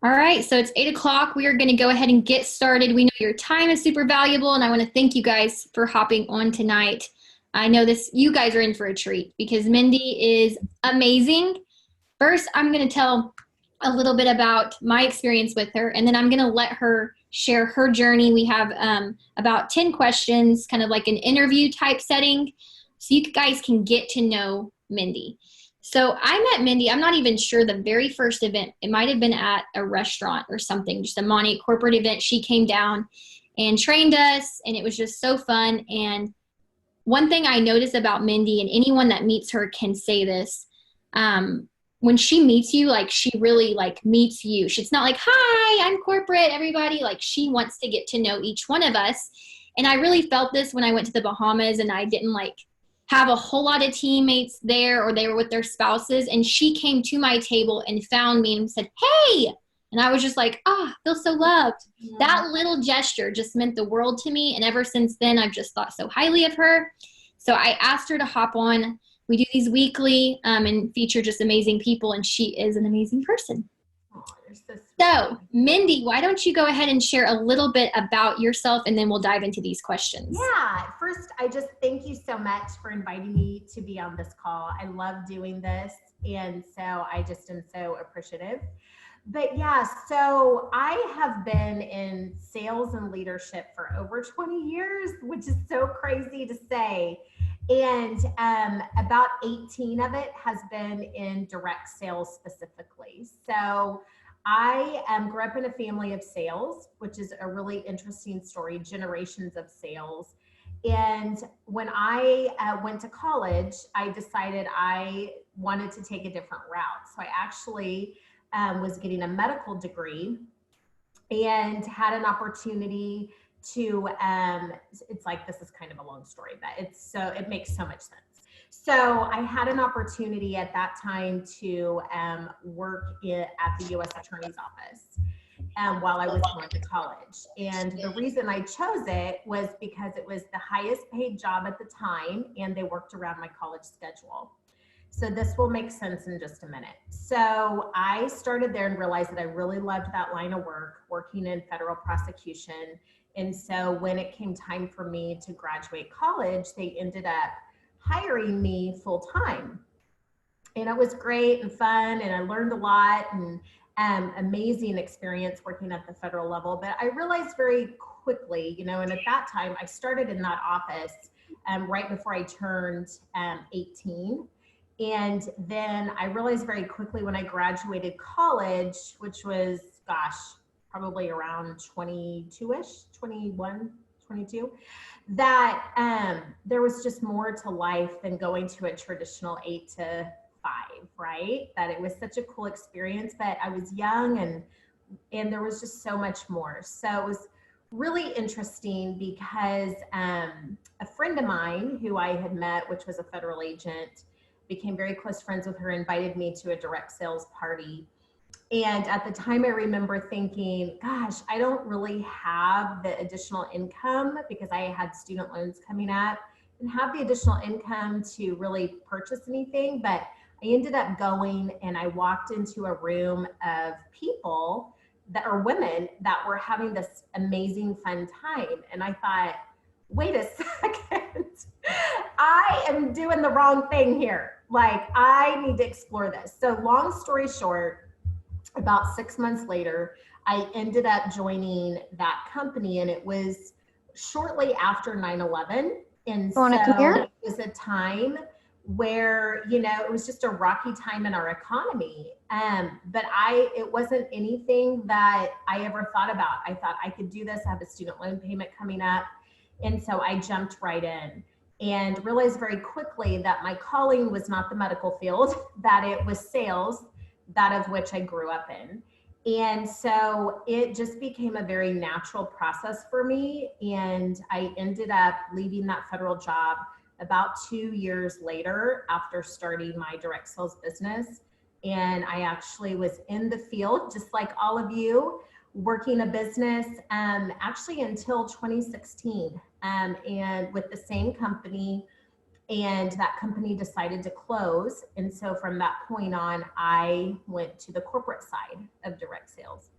All right, so it's 8 o'clock. We are going to go ahead and get started. We know your time is super valuable, and I want to thank you guys for hopping on tonight. I know you guys are in for a treat because Mindy is amazing. First, I'm going to tell a little bit about my experience with her, and then I'm going to let her share her journey. We have about 10 questions, kind of like an interview type setting, so you guys can get to know Mindy. So I met Mindy, I'm not even sure the very first event. It might have been at a restaurant or something, just a Monty corporate event. She came down and trained us, and it was just so fun. And one thing I notice about Mindy, and anyone that meets her can say this, when she meets you, like she really like meets you. It's not like, hi, I'm corporate, everybody. Like she wants to get to know each one of us. And I really felt this when I went to the Bahamas and I didn't like have a whole lot of teammates there, or they were with their spouses, and she came to my table and found me and said, hey, and I was just like, I feel so loved. Yeah. That little gesture just meant the world to me, and ever since then I've just thought so highly of her. So I asked her to hop on. We do these weekly and feature just amazing people, and she is an amazing person. So, Mindy, why don't you go ahead and share a little bit about yourself, and then we'll dive into these questions. Yeah, first, I just thank you so much for inviting me to be on this call. I love doing this, and so I just am so appreciative. But yeah, so I have been in sales and leadership for over 20 years, which is so crazy to say. And about 18 of it has been in direct sales specifically. So I grew up in a family of sales, which is a really interesting story, generations of sales. And when I went to college, I decided I wanted to take a different route. So I actually was getting a medical degree and had an opportunity to, it's like, this is kind of a long story, but it makes so much sense. So I had an opportunity at that time to work at the U.S. Attorney's Office while I was going to college. And the reason I chose it was because it was the highest paid job at the time, and they worked around my college schedule. So this will make sense in just a minute. So I started there and realized that I really loved that line of work, working in federal prosecution. And so when it came time for me to graduate college, they ended up hiring me full time. And it was great and fun, and I learned a lot, and amazing experience working at the federal level. But I realized very quickly, and at that time I started in that office right before I turned 18. And then I realized very quickly when I graduated college, which was, probably around 22-ish, 21, 22, that there was just more to life than going to a traditional 8 to 5, right? That it was such a cool experience, but I was young and there was just so much more. So it was really interesting because a friend of mine who I had met, which was a federal agent, became very close friends with her, invited me to a direct sales party. And at the time I remember thinking, gosh, I don't really have the additional income because I had student loans coming up and have the additional income to really purchase anything. But I ended up going, and I walked into a room of people that are women that were having this amazing fun time. And I thought, wait a second, I am doing the wrong thing here. Like, I need to explore this. So long story short, about 6 months later, I ended up joining that company, and it was shortly after 9/11. And so it was a time where, it was just a rocky time in our economy. But it wasn't anything that I ever thought about. I thought I could do this. I have a student loan payment coming up. And so I jumped right in and realized very quickly that my calling was not the medical field, that it was sales, that of which I grew up in. And so it just became a very natural process for me. And I ended up leaving that federal job about 2 years later after starting my direct sales business. And I actually was in the field, just like all of you, working a business actually until 2016, and with the same company and that company decided to close. And so from that point on, I went to the corporate side of direct sales.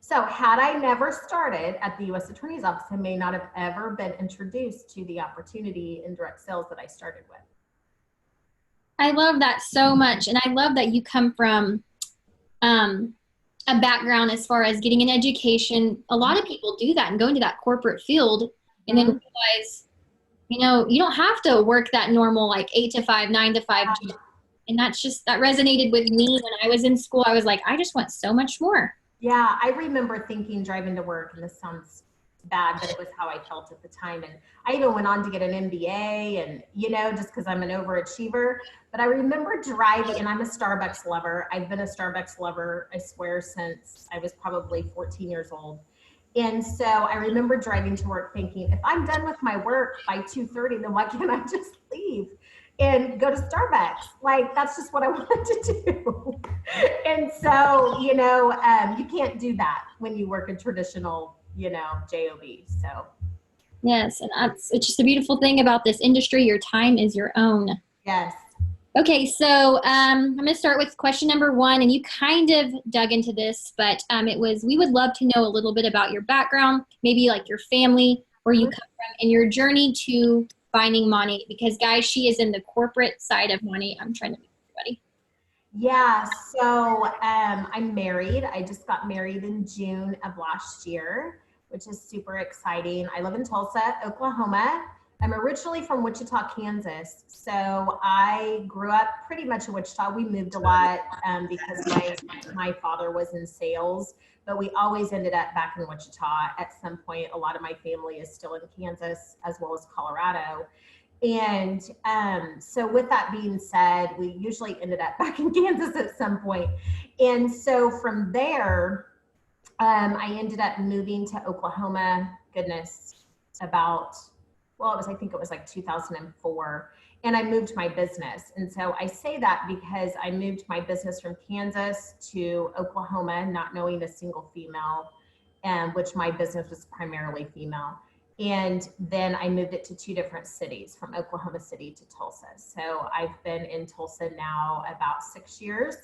So had I never started at the U.S. Attorney's Office, I may not have ever been introduced to the opportunity in direct sales that I started with. I love that so much. And I love that you come from a background as far as getting an education. A lot of people do that and go into that corporate field and then realize, you know, you don't have to work that normal, like 8 to 5, 9 to 5 job. And that resonated with me when I was in school. I was like, I just want so much more. Yeah, I remember thinking driving to work, and this sounds bad, but it was how I felt at the time. And I even went on to get an MBA, and, you know, just because I'm an overachiever. But I remember driving, and I'm a Starbucks lover. I've been a Starbucks lover, I swear, since I was probably 14 years old. And so I remember driving to work thinking, if I'm done with my work by 2:30, then why can't I just leave and go to Starbucks? Like, that's just what I wanted to do. And so, you know, you can't do that when you work a traditional, you know, job. So Yes, and it's just a beautiful thing about this industry. Your time is your own. yes. Okay, so I'm going to start with question number 1, and you kind of dug into this, but it was, we would love to know a little bit about your background, maybe like your family, where you come from, and your journey to finding money. Because guys, she is in the corporate side of money. I'm trying to meet everybody. Yeah, so I'm married. I just got married in June of last year, which is super exciting. I live in Tulsa, Oklahoma. I'm originally from Wichita, Kansas. So I grew up pretty much in Wichita. We moved a lot because my father was in sales, but we always ended up back in Wichita at some point. A lot of my family is still in Kansas as well as Colorado. And so with that being said, we usually ended up back in Kansas at some point. And so from there, I ended up moving to Oklahoma, goodness, about, well, I think it was like 2004. And I moved my business. And so I say that because I moved my business from Kansas to Oklahoma, not knowing a single female, which my business was primarily female. And then I moved it to 2 different cities, from Oklahoma City to Tulsa. So I've been in Tulsa now about 6 years.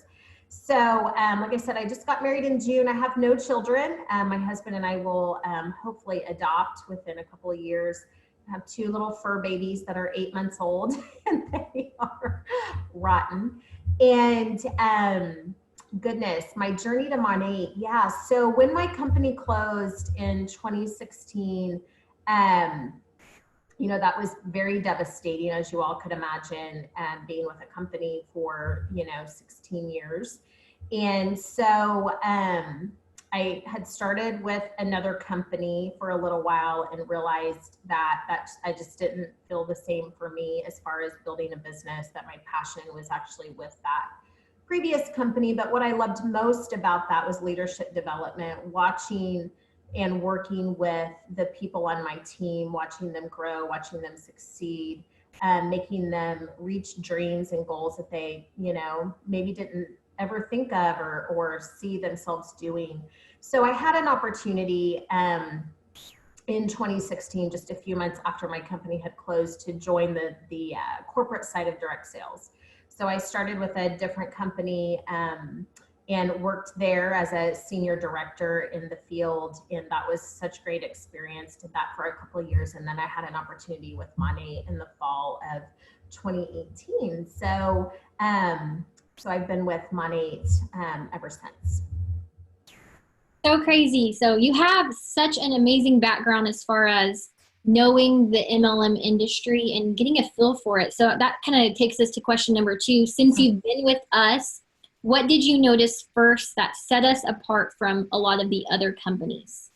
So like I said, I just got married in June. I have no children. My husband and I will hopefully adopt within a couple of years. I have 2 little fur babies that are 8 months old, and they are rotten. And goodness, my journey to Monat. Yeah, so when my company closed in 2016, you know, that was very devastating, as you all could imagine, being with a company for, you know, 16 years. And so I had started with another company for a little while and realized that I just didn't feel the same for me as far as building a business, that my passion was actually with that previous company. But what I loved most about that was leadership development, watching and working with the people on my team, watching them grow, watching them succeed, making them reach dreams and goals that they, you know, maybe didn't ever think of or see themselves doing. So I had an opportunity in 2016, just a few months after my company had closed, to join the corporate side of direct sales. So I started with a different company and worked there as a senior director in the field. And that was such great experience. Did that for a couple of years. And then I had an opportunity with Monat in the fall of 2018. So, so I've been with Monat ever since. So crazy. So you have such an amazing background as far as knowing the MLM industry and getting a feel for it. So that kind of takes us to question number 2. Since you've been with us, what did you notice first that set us apart from a lot of the other companies?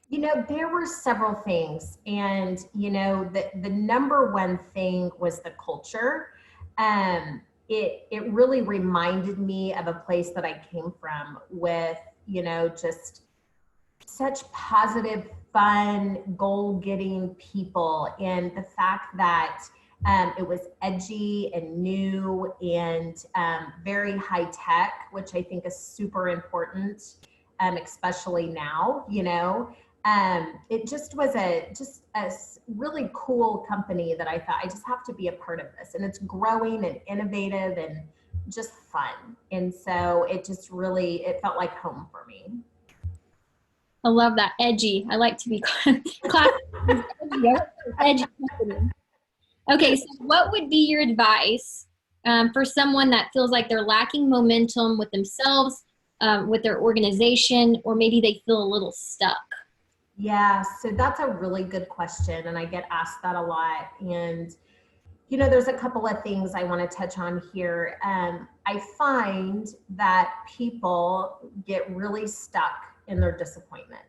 You know, there were several things. And, you know, the number one thing was the culture. It really reminded me of a place that I came from with, you know, just such positive, fun, goal-getting people. And the fact that it was edgy and new and very high tech, which I think is super important, especially now, you know. It just was a really cool company that I thought I just have to be a part of this, and it's growing and innovative and just fun. And so it just really, it felt like home for me. I love that. Edgy. I like to be classified as edgy company. Okay, so what would be your advice for someone that feels like they're lacking momentum with themselves, with their organization, or maybe they feel a little stuck? Yeah, so that's a really good question, and I get asked that a lot. And there's a couple of things I want to touch on here. I find that people get really stuck in their disappointments.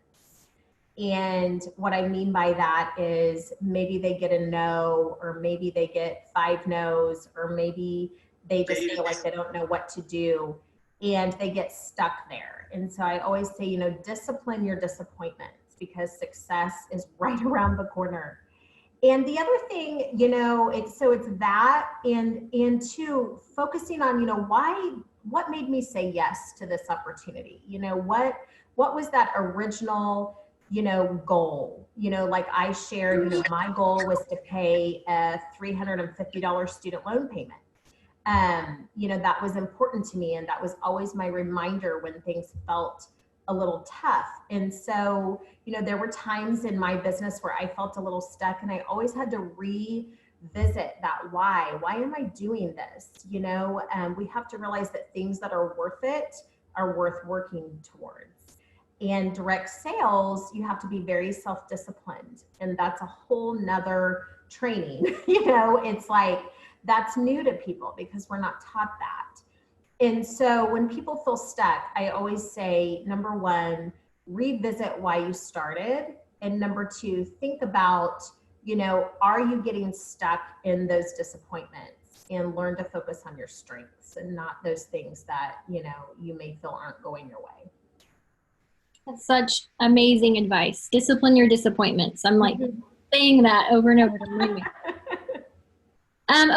And what I mean by that is maybe they get a no, or maybe they get 5 no's, or maybe they just feel like they don't know what to do and they get stuck there. And so I always say, discipline your disappointments, because success is right around the corner. And the other thing, it's that, and two, focusing on, what made me say yes to this opportunity? What was that original, goal? Like I shared, my goal was to pay a $350 student loan payment. That was important to me, and that was always my reminder when things felt a little tough. And so, there were times in my business where I felt a little stuck, and I always had to revisit that why. Why am I doing this? We have to realize that things that are worth it are worth working towards. And direct sales, you have to be very self-disciplined, and that's a whole nother training. It's like, that's new to people because we're not taught that. And so when people feel stuck, I always say, number one, revisit why you started. And number two, think about, are you getting stuck in those disappointments, and learn to focus on your strengths and not those things that, you may feel aren't going your way. That's such amazing advice. Discipline your disappointments. I'm like saying that over and over to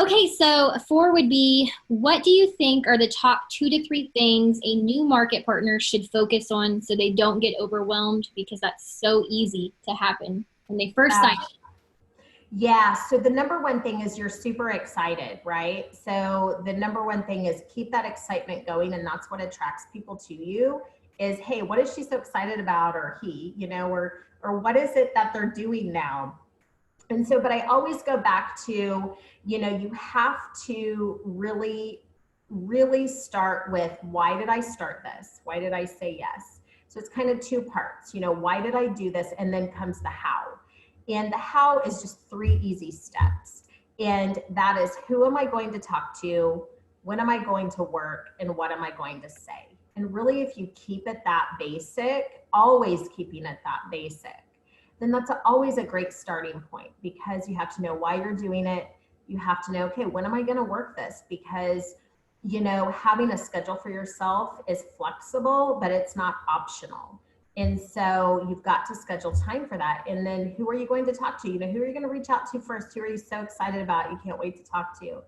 okay, so 4 would be, what do you think are the top 2 to 3 things a new market partner should focus on so they don't get overwhelmed? Because that's so easy to happen when they first sign up. Yeah, so the number one thing is you're super excited, right? So the number one thing is keep that excitement going, and that's what attracts people to you is, hey, what is she so excited about, or he, or what is it that they're doing now? And so, but I always go back to, you have to really, really start with, why did I start this? Why did I say yes? So it's kind of 2 parts, why did I do this? And then comes the how. And the how is just 3 easy steps. And that is, who am I going to talk to? When am I going to work? And what am I going to say? And really, if you keep it that basic, always keeping it that basic, then that's always a great starting point, because you have to know why you're doing it. You have to know, okay, when am I going to work this? Because, having a schedule for yourself is flexible, but it's not optional. And so you've got to schedule time for that. And then who are you going to talk to? Who are you going to reach out to first? Who are you so excited about you can't wait to talk to?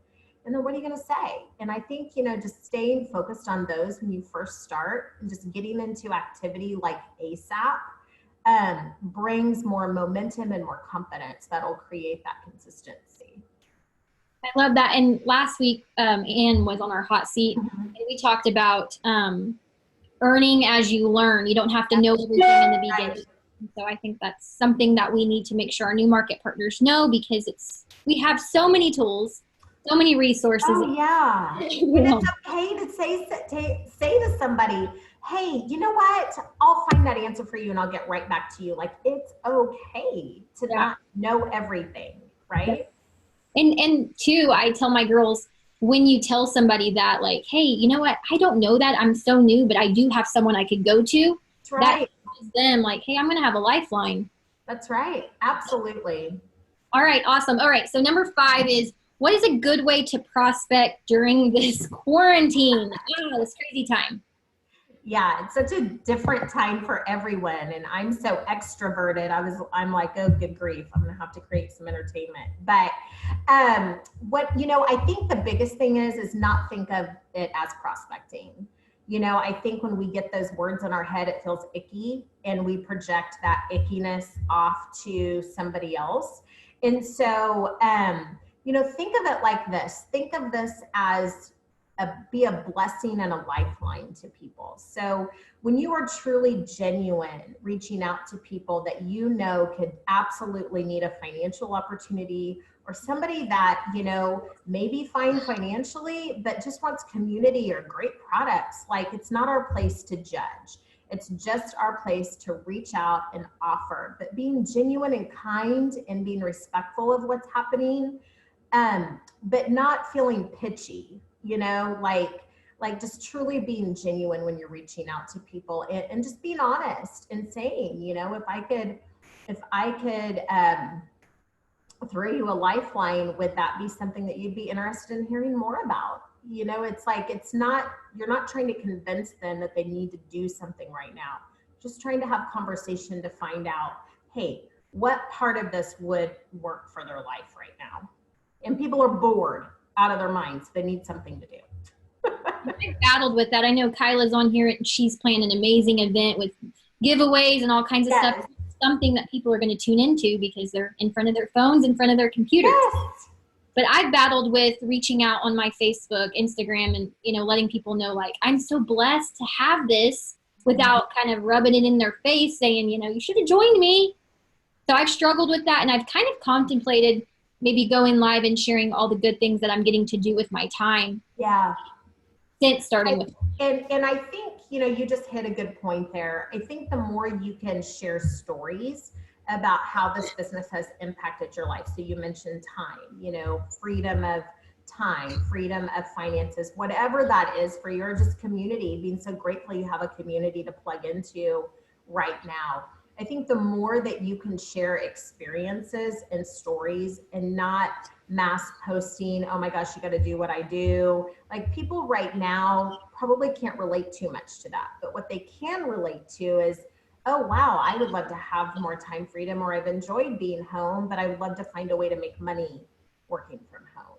And then what are you going to say? And I think, just staying focused on those when you first start, and just getting into activity like ASAP, brings more momentum and more confidence that'll create that consistency. I love that. And last week, Anne was on our hot seat, and we talked about earning as you learn. You don't have to know everything in the beginning. Right. So I think that's something that we need to make sure our new market partners know, because we have so many tools, so many resources. Oh yeah, and it's okay to say to somebody, hey, you know what? I'll find that answer for you and I'll get right back to you. Like, it's okay to not know everything, right? And two, I tell my girls, when you tell somebody that, like, hey, you know what? I don't know that. I'm so new, but I do have someone I could go to. That's right. That tells them, like, hey, I'm going to have a lifeline. That's right. Absolutely. All right. Awesome. All right. So number 5 is, what is a good way to prospect during this quarantine? This crazy time. Yeah, it's such a different time for everyone, and I'm so extroverted. I'm like, oh, good grief, I'm gonna have to create some entertainment. But I think the biggest thing is not think of it as prospecting. I think when we get those words in our head, it feels icky, and we project that ickiness off to somebody else. And so, think of it like this. Think of this as be a blessing and a lifeline to people. So when you are truly genuine, reaching out to people that could absolutely need a financial opportunity, or somebody that, may be fine financially, but just wants community or great products, like, it's not our place to judge. It's just our place to reach out and offer, but being genuine and kind and being respectful of what's happening, but not feeling pitchy, like just truly being genuine when you're reaching out to people, and just being honest and saying, if I could throw you a lifeline, would that be something that you'd be interested in hearing more about? It's like, you're not trying to convince them that they need to do something right now. Just trying to have conversation to find out, hey, what part of this would work for their life right now? And people are bored out of their minds. They need something to do. I battled with that. I know Kyla's on here and she's planning an amazing event with giveaways and all kinds of Yes. stuff. Something that people are going to tune into because they're in front of their phones, in front of their computers. Yes. But I've battled with reaching out on my Facebook, Instagram, and, letting people know, like, I'm so blessed to have this, without kind of rubbing it in their face saying, you should have joined me. So I've struggled with that. And I've kind of contemplated maybe going live and sharing all the good things that I'm getting to do with my time. Yeah. Since starting with. And I think, you just hit a good point there. I think the more you can share stories about how this business has impacted your life. So you mentioned time, freedom of time, freedom of finances, whatever that is for you, or just community, being so grateful you have a community to plug into right now. I think the more that you can share experiences and stories, and not mass posting, oh my gosh, you got to do what I do. Like, people right now probably can't relate too much to that. But what they can relate to is, oh, wow, I would love to have more time freedom, or I've enjoyed being home, but I would love to find a way to make money working from home.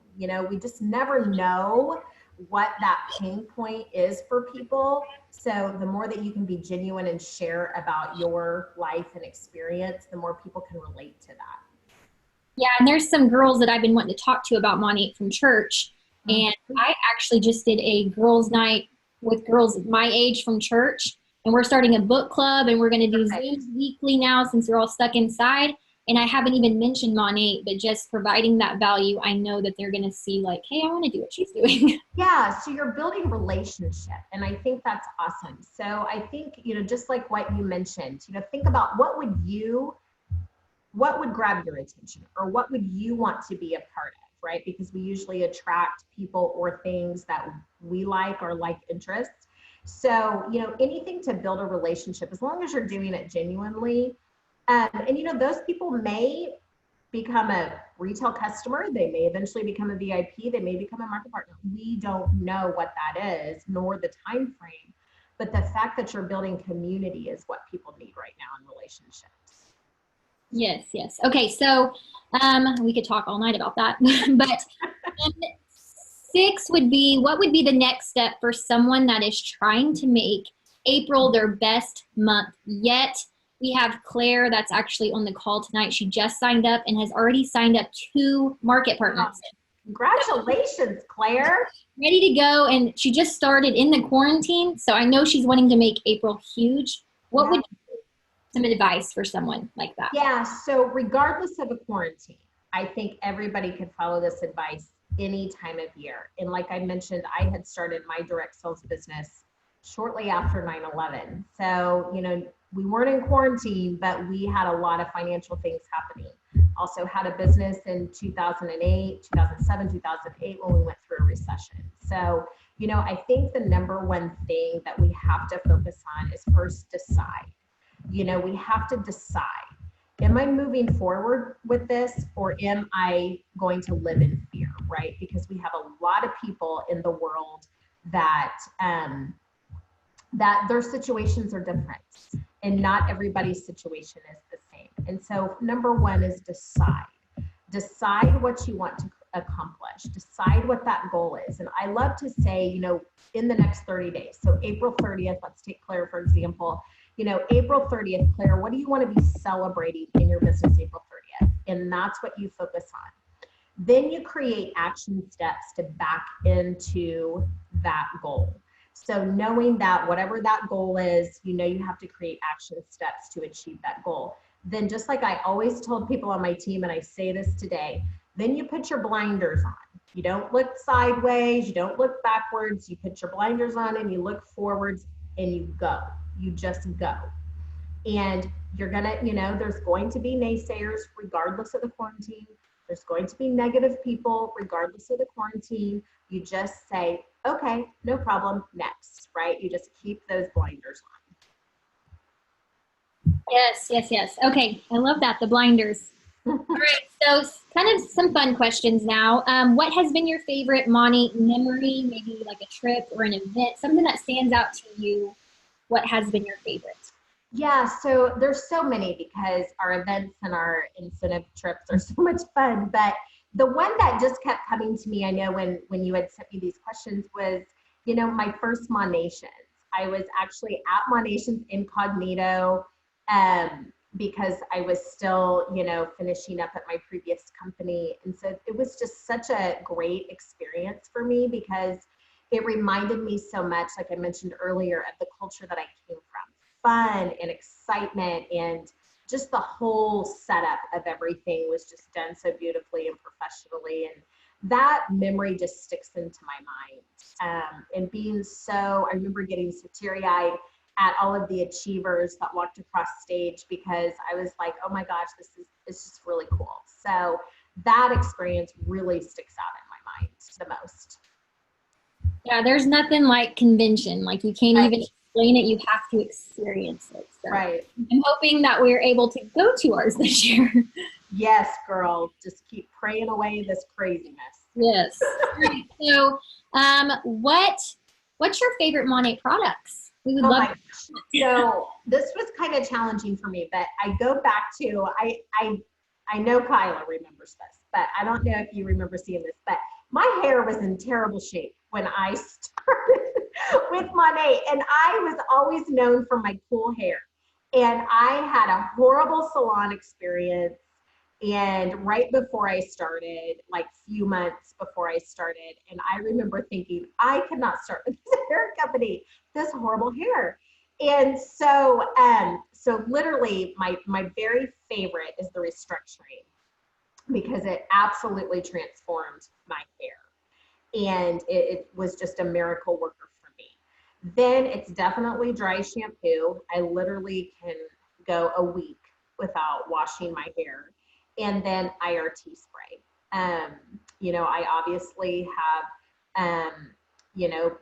We just never know what that pain point is for people. So the more that you can be genuine and share about your life and experience, the more people can relate to that. Yeah, and there's some girls that I've been wanting to talk to about Monty from church. And I actually just did a girls' night with girls my age from church. And we're starting a book club, and we're going to do Zooms weekly now since we're all stuck inside. And I haven't even mentioned Monty, but just providing that value, I know that they're going to see, like, hey, I want to do what she's doing. Yeah, so you're building relationship, and I think that's awesome. So I think, just like what you mentioned, think about what would grab your attention, or what would you want to be a part of, right? Because we usually attract people or things that we like, or like interests. So, anything to build a relationship, as long as you're doing it genuinely. And those people may become a retail customer. They may eventually become a VIP. They may become a market partner. We don't know what that is, nor the time frame. But the fact that you're building community is what people need right now in relationships. Yes. Okay, so we could talk all night about that. But 6 would be, what would be the next step for someone that is trying to make April their best month yet? We have Claire that's actually on the call tonight. She just signed up and has already signed up 2 market partners. Congratulations, Claire. Ready to go, and she just started in the quarantine, so I know she's wanting to make April huge. What would some advice for someone like that? Yeah, so regardless of a quarantine, I think everybody could follow this advice any time of year. And like I mentioned, I had started my direct sales business shortly after 9/11. So, we weren't in quarantine, but we had a lot of financial things happening. Also had a business in 2008, 2007, 2008, when we went through a recession. So, I think the number one thing that we have to focus on is first decide. We have to decide, am I moving forward with this, or am I going to live in fear, right? Because we have a lot of people in the world that their situations are different, and not everybody's situation is the same. And so number one is decide what you want to accomplish. Decide what that goal is. And I love to say, you know, in the next 30 days. So April 30th, let's take Claire, for example. You know, April 30th, Claire, what do you want to be celebrating in your business April 30th? And that's what you focus on. Then you create action steps to back into that goal. So knowing that whatever that goal is, you know, you have to create action steps to achieve that goal. Then just like I always told people on my team, and I say this today, then you put your blinders on. You don't look sideways, you don't look backwards, you put your blinders on and you look forwards and you go. You just go. And you're gonna, you know, there's going to be naysayers regardless of the quarantine. There's going to be negative people regardless of the quarantine. You just say, okay, no problem, next, right? You just keep those blinders on. Yes, yes, yes. Okay, I love that, the blinders. All right, so kind of some fun questions now. What has been your favorite Monty memory, maybe like a trip or an event, something that stands out to you? What has been your favorite? Yeah, so there's so many because our events and our incentive trips are so much fun. But the one that just kept coming to me, I know when you had sent me these questions, was, you know, my first Monations. I was actually at Monations incognito because I was still, you know, finishing up at my previous company. And so it was just such a great experience for me because it reminded me so much, like I mentioned earlier, of the culture that I came from. Fun and excitement, and just the whole setup of everything was just done so beautifully and professionally. And that memory just sticks into my mind. And being so, I remember getting so teary-eyed at all of the achievers that walked across stage because I was like, oh my gosh, it's just really cool. So that experience really sticks out in my mind the most. Yeah, there's nothing like convention. Like you can't even explain it. You have to experience it. So right. I'm hoping that we're able to go to ours this year. Yes, girl. Just keep praying away this craziness. Yes. Right. So, what's your favorite Monet products? We would love. My gosh. So this was kind of challenging for me, but I go back to I know Kyla remembers this, but I don't know if you remember seeing this. But my hair was in terrible shape when I started with Monet, and I was always known for my cool hair. And I had a horrible salon experience. And right before I started, like few months before I started, and I remember thinking, I cannot start with this hair company, this horrible hair. And so, so literally my very favorite is the restructuring because it absolutely transformed my hair. And it was just a miracle worker for me. Then it's definitely dry shampoo. I literally can go a week without washing my hair. And then IRT spray. You know, I obviously have, you know,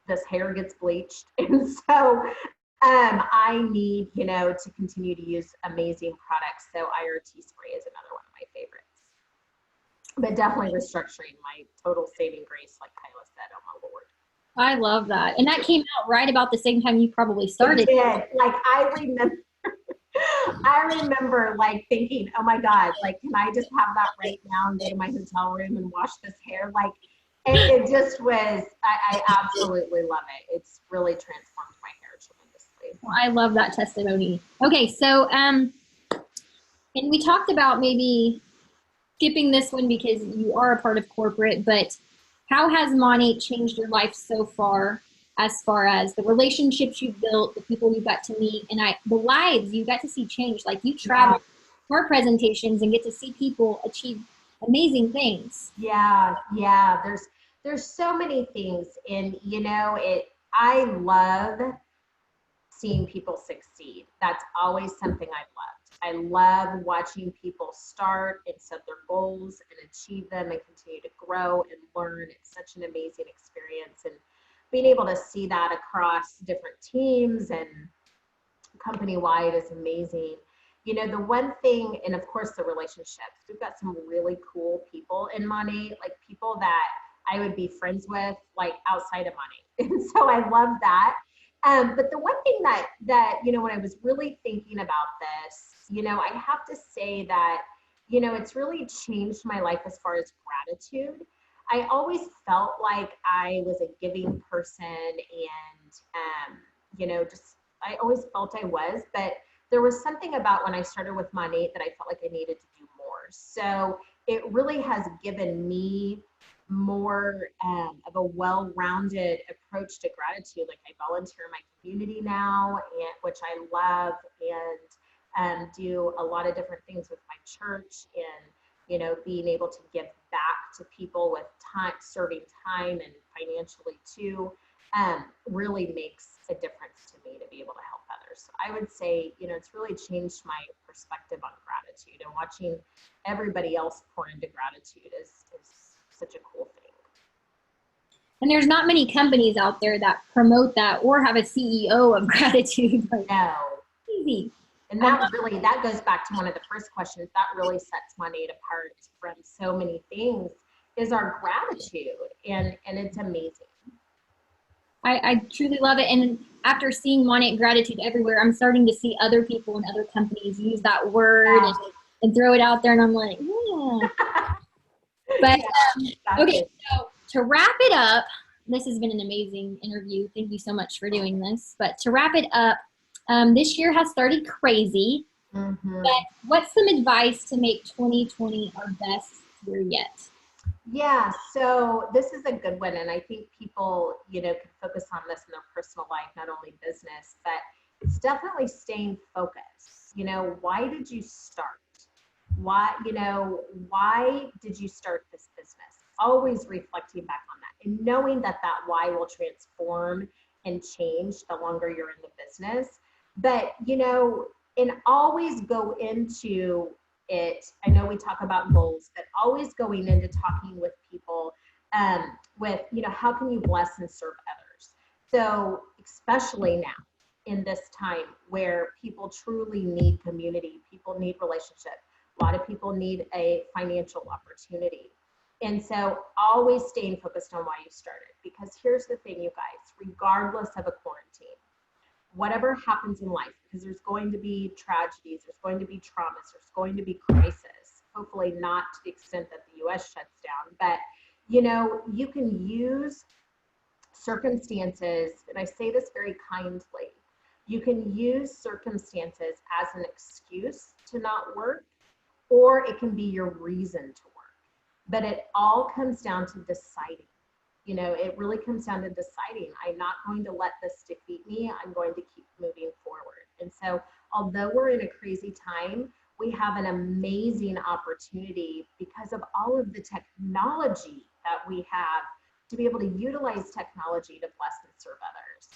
this hair gets bleached. And so I need, you know, to continue to use amazing products. So IRT spray is another one of my favorites. But definitely restructuring, my total saving grace, like Kyla said, oh my Lord. I love that. And that came out right about the same time you probably started. It did. Like I remember like thinking, oh my God, like, can I just have that right now and go to my hotel room and wash this hair? Like, it just was, I absolutely love it. It's really transformed my hair tremendously. Well, I love that testimony. Okay, so, and we talked about maybe skipping this one because you are a part of corporate, but how has Monty changed your life so far as the relationships you've built, the people you got to meet, and the lives you got to see change? Like you travel for presentations and get to see people achieve amazing things. Yeah. There's so many things. And you know, I love seeing people succeed. That's always something I've loved. I love watching people start and set their goals and achieve them and continue to grow and learn. It's such an amazing experience. And being able to see that across different teams and company-wide is amazing. You know, the one thing, and of course the relationships, we've got some really cool people in Money, like people that I would be friends with, like outside of Money. And so I love that. But the one thing that, you know, when I was really thinking about this, you know, I have to say that, it's really changed my life as far as gratitude. I always felt like I was a giving person and, just I always felt I was, but there was something about when I started with Monat that I felt like I needed to do more. So it really has given me more of a well-rounded approach to gratitude. Like I volunteer in my community now, and which I love, and do a lot of different things with my church, and being able to give back to people with time, serving time and financially too, really makes a difference to me to be able to help others. So I would say, it's really changed my perspective on gratitude, and watching everybody else pour into gratitude is such a cool thing. And there's not many companies out there that promote that or have a CEO of gratitude. No. Easy. And that goes back to one of the first questions that really sets Monat apart from so many things, is our gratitude. And it's amazing. I truly love it. And after seeing Monat gratitude everywhere, I'm starting to see other people and other companies use that word and throw it out there. And I'm like, yeah. But okay, so to wrap it up, this has been an amazing interview. Thank you so much for doing this. But to wrap it up, this year has started crazy. But what's some advice to make 2020 our best year yet? Yeah, so this is a good one. And I think people, can focus on this in their personal life, not only business, but it's definitely staying focused. Why did you start? Why did you start this business? Always reflecting back on that and knowing that why will transform and change the longer you're in the business. But, and always go into it. I know we talk about goals, but always going into talking with people with, how can you bless and serve others? So especially now in this time where people truly need community, people need relationship. A lot of people need a financial opportunity. And so always staying focused on why you started, because here's the thing, you guys, regardless of a quarantine, whatever happens in life, because there's going to be tragedies, there's going to be traumas, there's going to be crisis, hopefully not to the extent that the US shuts down, but you can use circumstances, and I say this very kindly, you can use circumstances as an excuse to not work, or it can be your reason to work. But it all comes down to deciding. It really comes down to deciding, I'm not going to let this defeat me. I'm going to keep moving forward. And so although we're in a crazy time, we have an amazing opportunity because of all of the technology that we have to be able to utilize technology to bless and serve others.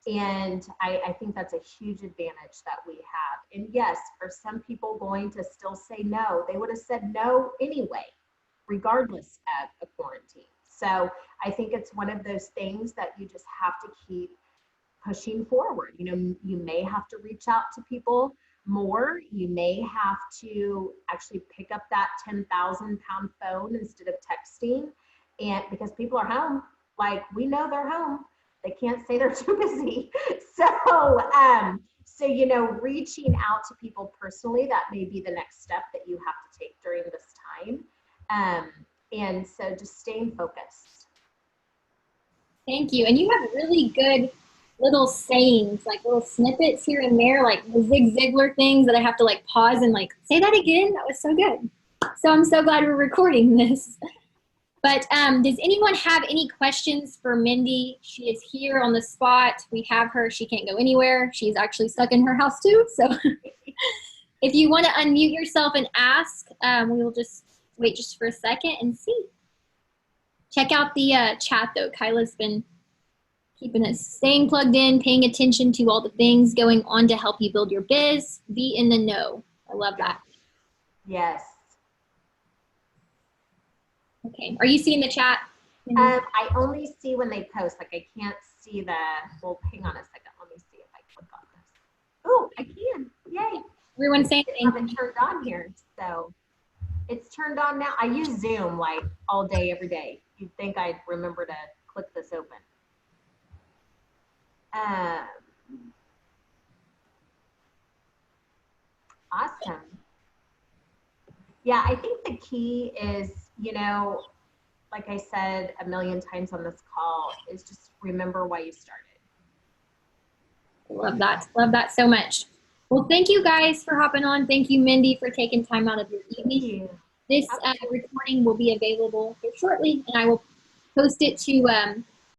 And I think that's a huge advantage that we have. And yes, are some people going to still say no? They would have said no anyway, regardless of a quarantine. So I think it's one of those things that you just have to keep pushing forward. You may have to reach out to people more. You may have to actually pick up that 10,000-pound phone instead of texting. And because people are home, like we know they're home. They can't say they're too busy. So, reaching out to people personally, that may be the next step that you have to take during this time. And so just staying focused. Thank you. And you have really good little sayings, like little snippets here and there, like the Zig Ziglar things that I have to like pause and like, say that again. That was so good. So I'm so glad we're recording this. But does anyone have any questions for Mindy? She is here on the spot. We have her. She can't go anywhere. She's actually stuck in her house too. So if you want to unmute yourself and ask, we will just wait just for a second and see. Check out the chat though. Kyla's been keeping us staying plugged in, paying attention to all the things going on to help you build your biz. Be in the know. I love that. Yes. Okay. Are you seeing the chat? I only see when they post. Like I can't see the. Well, hang on a second. Let me see if I click on this. Oh, I can. Yay! Everyone's saying I haven't turned on here, so it's turned on now. I use Zoom like all day, every day. You'd think I'd remember to click this open. Awesome. Yeah, I think the key is, you know, like I said a million times on this call, is just remember why you started. Love that. Love that so much. Well, thank you guys for hopping on. Thank you, Mindy, for taking time out of your Thank evening. you. This Absolutely. recording will be available here shortly, and I will post it to